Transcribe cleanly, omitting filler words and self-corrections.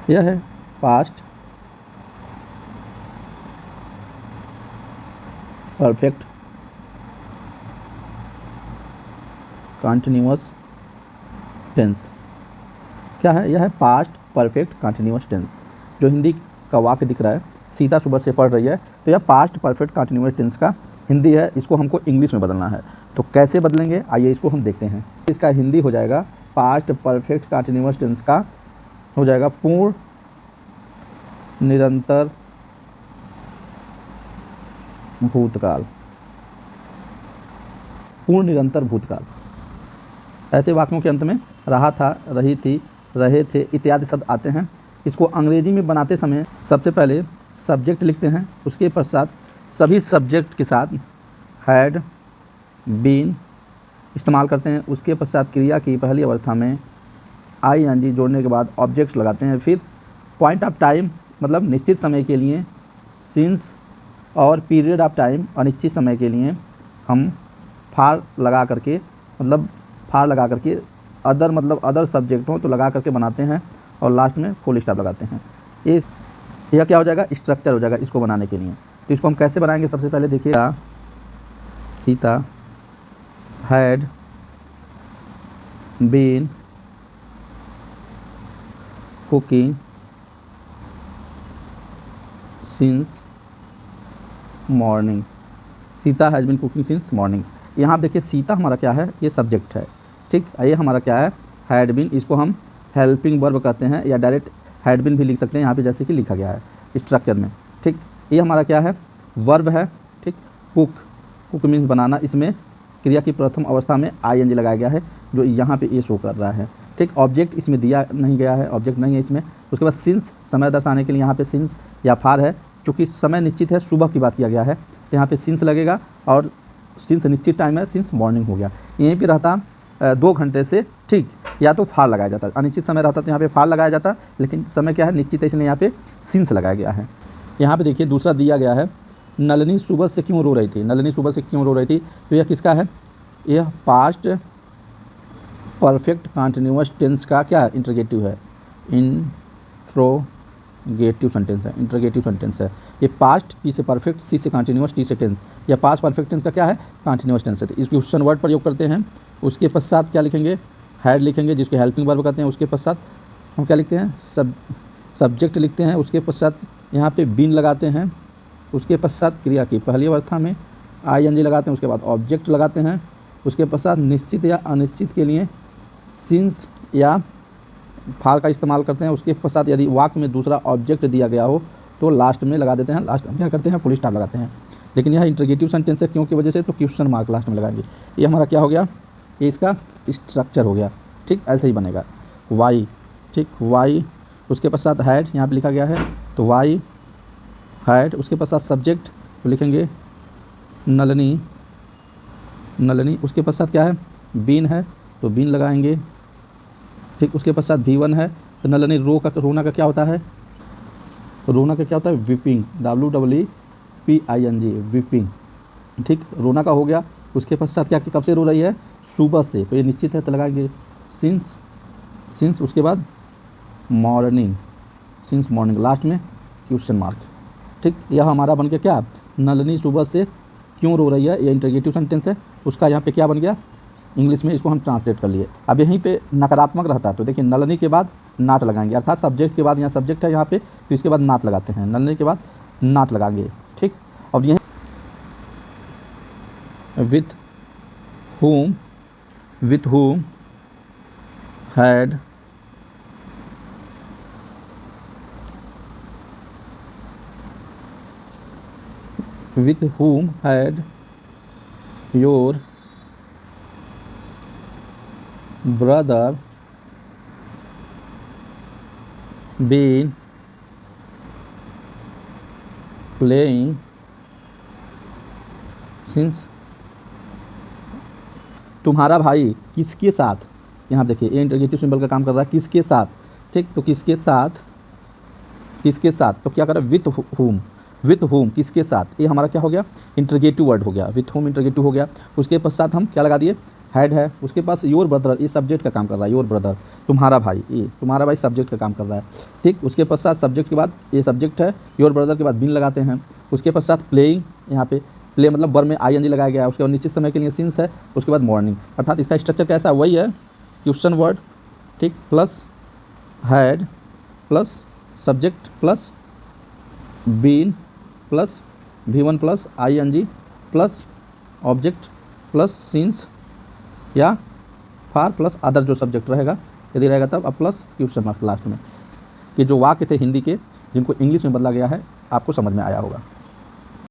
यह है past perfect continuous tense. क्या है? यह है पास्ट परफेक्ट कंटिन्यूअस टेंस। जो हिंदी का वाक्य दिख रहा है, सीता सुबह से पढ़ रही है, तो यह पास्ट परफेक्ट कंटिन्यूअस टेंस का हिंदी है। इसको हमको इंग्लिश में बदलना है। तो कैसे बदलेंगे, आइए इसको हम देखते हैं। इसका हिंदी हो जाएगा पास्ट परफेक्ट कंटिन्यूअस टेंस का हो जाएगा पूर्ण निरंतर भूतकाल। पूर्ण निरंतर भूतकाल। ऐसे वाक्यों के अंत में रहा था, रही थी, रहे थे इत्यादि शब्द आते हैं। इसको अंग्रेजी में बनाते समय सबसे पहले सब्जेक्ट लिखते हैं, उसके पश्चात सभी सब्जेक्ट के साथ हैड बीन इस्तेमाल करते हैं। उसके पश्चात क्रिया की पहली अवस्था में ING जोड़ने के बाद ऑब्जेक्ट्स लगाते हैं। फिर पॉइंट ऑफ टाइम मतलब निश्चित समय के लिए सिंस, और पीरियड ऑफ टाइम अनिश्चित समय के लिए हम फार लगा करके अदर मतलब अदर सब्जेक्ट हो तो लगा करके बनाते हैं, और लास्ट में फुल स्टॉप लगाते हैं। यह क्या हो जाएगा? स्ट्रक्चर हो जाएगा इसको बनाने के लिए। तो इसको हम कैसे बनाएंगे? सबसे पहले देखिए, Sita had been cooking since morning. Sita has been cooking since morning. यहाँ देखिए सीता हमारा क्या है? ये सब्जेक्ट है, ठीक। ये हमारा क्या है? Had been. इसको हम हेल्पिंग वर्ब कहते हैं, या डायरेक्ट हैड बीन भी लिख सकते हैं यहाँ पे, जैसे कि लिखा गया है स्ट्रक्चर में, ठीक। ये हमारा क्या है? वर्ब है, ठीक। कुक मीन्स बनाना। इसमें क्रिया की प्रथम अवस्था में ING लगाया गया है, जो यहाँ पे ये शो कर रहा है, ठीक। ऑब्जेक्ट इसमें दिया नहीं गया है, ऑब्जेक्ट नहीं है इसमें। उसके बाद सिंस, समय दर्शाने के लिए यहाँ पे सिंस या फार है। चूँकि समय निश्चित है, सुबह की बात किया गया है, तो यहाँ पे सिंस लगेगा, और सिंस निश्चित टाइम है, सिंस मॉर्निंग हो गया। यहीं पे रहता 2 घंटे से, ठीक। या तो फार लगाया जाता, अनिश्चित समय रहता तो यहाँ पे फार लगाया जाता, लेकिन समय क्या है? निश्चित है, इसलिए यहाँ पे सिंस लगाया गया है। यहाँ पे देखिए दूसरा दिया गया है, नलिनी सुबह से क्यों रो रही थी। नलिनी सुबह से क्यों रो रही थी, तो यह किसका है? यह पास्ट परफेक्ट कंटिन्यूअस टेंस का क्या है? इंटरोगेटिव है, इंट्रोगेटिव सेंटेंस है, इंटरोगेटिव सेंटेंस है। ये पास्ट, पी से परफेक्ट, सी से कंटिन्यूअस, टी से टेंस। यह पास्ट परफेक्ट टेंस का क्या है? कंटिन्यूअस टेंस है। तो इस क्वेश्चन वर्ड प्रयोग करते हैं। उसके पश्चात क्या लिखेंगे? हैड लिखेंगे, जिसको हेल्पिंग वर्ब कहते हैं। उसके पश्चात हम क्या लिखते हैं? सब्जेक्ट लिखते हैं। उसके पश्चात यहाँ पे बीन लगाते हैं। उसके पश्चात क्रिया की पहली अवस्था में ING लगाते हैं। उसके बाद ऑब्जेक्ट लगाते हैं। उसके पश्चात निश्चित या अनिश्चित के लिए सिंस या फार का इस्तेमाल करते हैं। उसके पश्चात यदि वाक्य में दूसरा ऑब्जेक्ट दिया गया हो तो लास्ट में लगा देते हैं। लास्ट में क्या करते हैं? फुल स्टॉप लगाते हैं। लेकिन यह इंटरोगेटिव सेंटेंस है, क्यों की वजह से? तो क्वेश्चन मार्क लास्ट में लगाएंगे। ये हमारा क्या हो गया? ये इसका स्ट्रक्चर हो गया, ठीक। ऐसे ही बनेगा वाई, ठीक। वाई, उसके पश्चात हैड यहाँ पे लिखा गया है, तो वाई हैड। उसके पश्चात सब्जेक्ट तो लिखेंगे नलिनी, नलिनी। उसके पश्चात क्या है? बीन है, तो बीन लगाएंगे, ठीक। उसके पश्चात V1 है, तो नलिनी रोना का क्या होता है? रोना का क्या होता है? वीपिंग, WEEPING, वीपिंग, ठीक। रोना का हो गया। उसके पश्चात क्या, कब से रो रही है? सुबह से, तो ये निश्चित है, तो लगाएंगे सिंस। उसके बाद मॉर्निंग, सिंस मॉर्निंग, लास्ट में क्वेश्चन मार्क, ठीक। यह हमारा बन गया क्या? नलिनी सुबह से क्यों रो रही है। ये इंटरोगेटिव सेंटेंस है। उसका यहाँ पे क्या बन गया? इंग्लिश में इसको हम ट्रांसलेट कर लिए। अब यहीं पे नकारात्मक रहता है, तो देखिए नलिनी के बाद नाट लगाएंगे, अर्थात सब्जेक्ट के बाद, यहाँ सब्जेक्ट है यहाँ पे, तो इसके बाद नाट लगाते हैं। नलिनी के बाद नाट लगाएंगे, ठीक। अब यहीं with whom had your brother been playing since। तुम्हारा भाई किसके साथ, यहाँ देखिए ये इंटरोगेटिव सिंबल का काम कर रहा है, किसके साथ, ठीक। तो किसके साथ तो क्या कर रहा है? विथ होम, किसके साथ। ये हमारा क्या हो गया? इंटरोगेटिव वर्ड हो गया। विथ होम इंटरोगेटिव हो गया। उसके पश्चात हम क्या लगा दिए? हैड है, उसके पास योर ब्रदर, ये सब्जेक्ट का काम कर रहा है, योर ब्रदर तुम्हारा भाई, ये तुम्हारा भाई सब्जेक्ट का काम कर रहा है, ठीक। उसके पश्चात सब्जेक्ट के बाद ये सब्जेक्ट है, योर ब्रदर के बाद बिन लगाते हैं। उसके पश्चात प्लेइंग, यहाँ पे प्ले मतलब वर्ब में ING लगाया गया है। उसके बाद निश्चित समय के लिए सिंस है, उसके बाद मॉर्निंग। अर्थात इसका स्ट्रक्चर कैसा है, वही है क्वेश्चन वर्ड, ठीक, plus had plus subject plus been plus V1 plus ING plus object plus since या फार प्लस अदर जो सब्जेक्ट रहेगा, यदि रहेगा तब अब प्लस क्वेश्चन मार्क लास्ट में। कि जो वाक्य थे हिंदी के जिनको इंग्लिश में बदला गया है, आपको समझ में आया होगा।